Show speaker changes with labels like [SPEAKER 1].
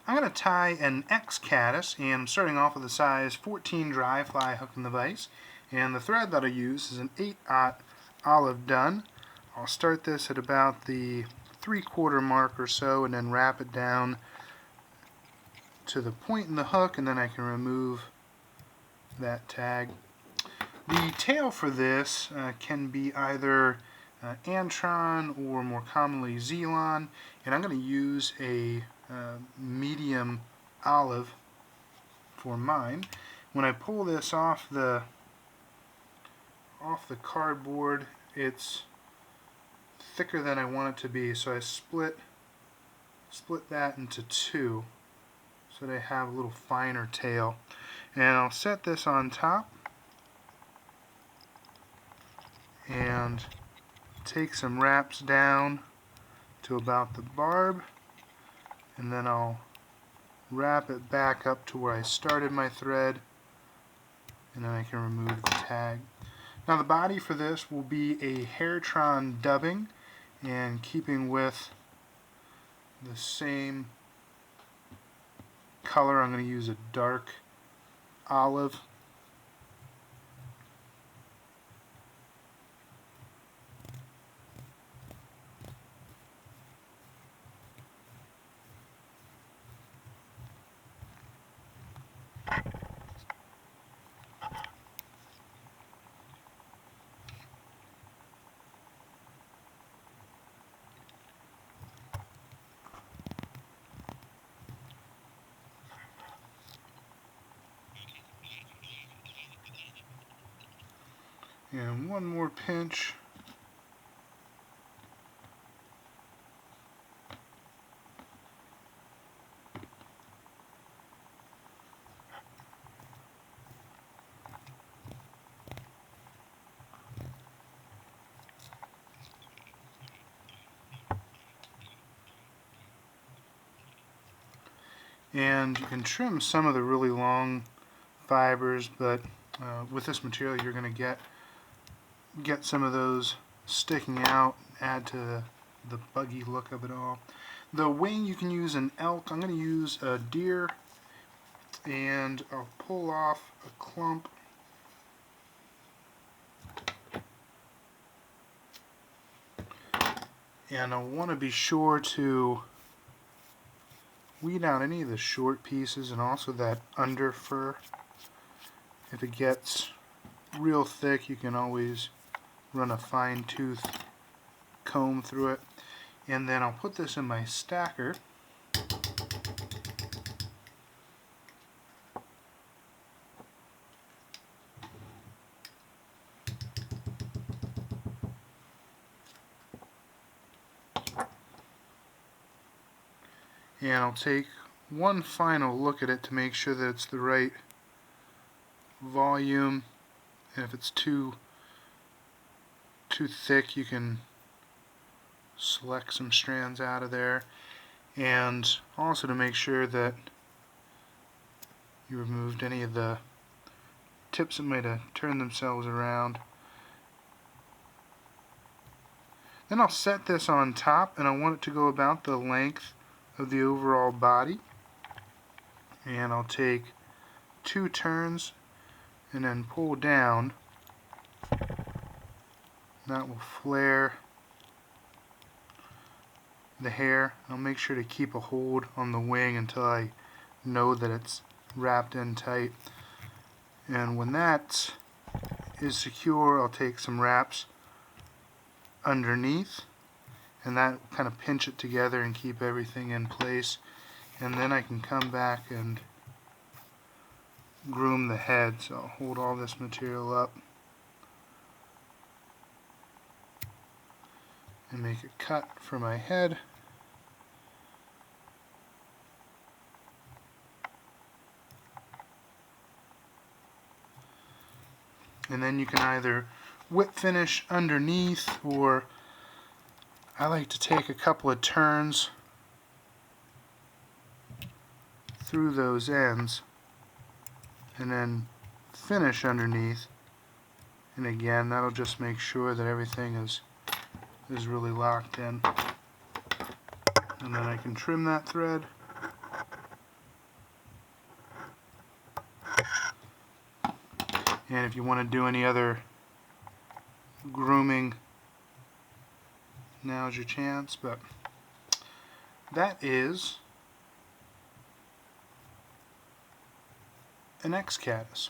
[SPEAKER 1] I'm going to tie an X caddis, and I'm starting off with a size 14 dry fly hook in the vise. And the thread that I use is an 8/0 olive dun. I'll start this at about the 3/4 mark or so, and then wrap it down to the point in the hook, and then I can remove that tag. The tail for this can be either Antron or more commonly Zelon, and I'm going to use a medium olive for mine. When I pull this off the cardboard, it's thicker than I want it to be, so I split that into two so they have a little finer tail. And I'll set this on top and take some wraps down to about the barb, and then I'll wrap it back up to where I started my thread, and then I can remove the tag. Now the body for this will be a Hairtron dubbing, and keeping with the same color, I'm going to use a dark olive. And one more pinch. And you can trim some of the really long fibers, but with this material you're going to get some of those sticking out, add to the buggy look of it all. The wing, you can use an elk. I'm going to use a deer, and I'll pull off a clump. And I want to be sure to weed out any of the short pieces and also that under fur. If it gets real thick, you can always run a fine tooth comb through it. And then I'll put this in my stacker. And I'll take one final look at it to make sure that it's the right volume, and if it's too thick, you can select some strands out of there. And also to make sure that you removed any of the tips that might have turned themselves around. Then I'll set this on top, and I want it to go about the length of the overall body. And I'll take 2 turns and then pull down. That will flare the hair. I'll make sure to keep a hold on the wing until I know that it's wrapped in tight. And when that is secure, I'll take some wraps underneath, and that will kind of pinch it together and keep everything in place. And then I can come back and groom the head. So I'll hold all this material up and make a cut for my head. And then you can either whip finish underneath, or I like to take a couple of turns through those ends and then finish underneath. And again, that'll just make sure that everything is really locked in. And then I can trim that thread. And if you want to do any other grooming, now's your chance. But that is an Caddis.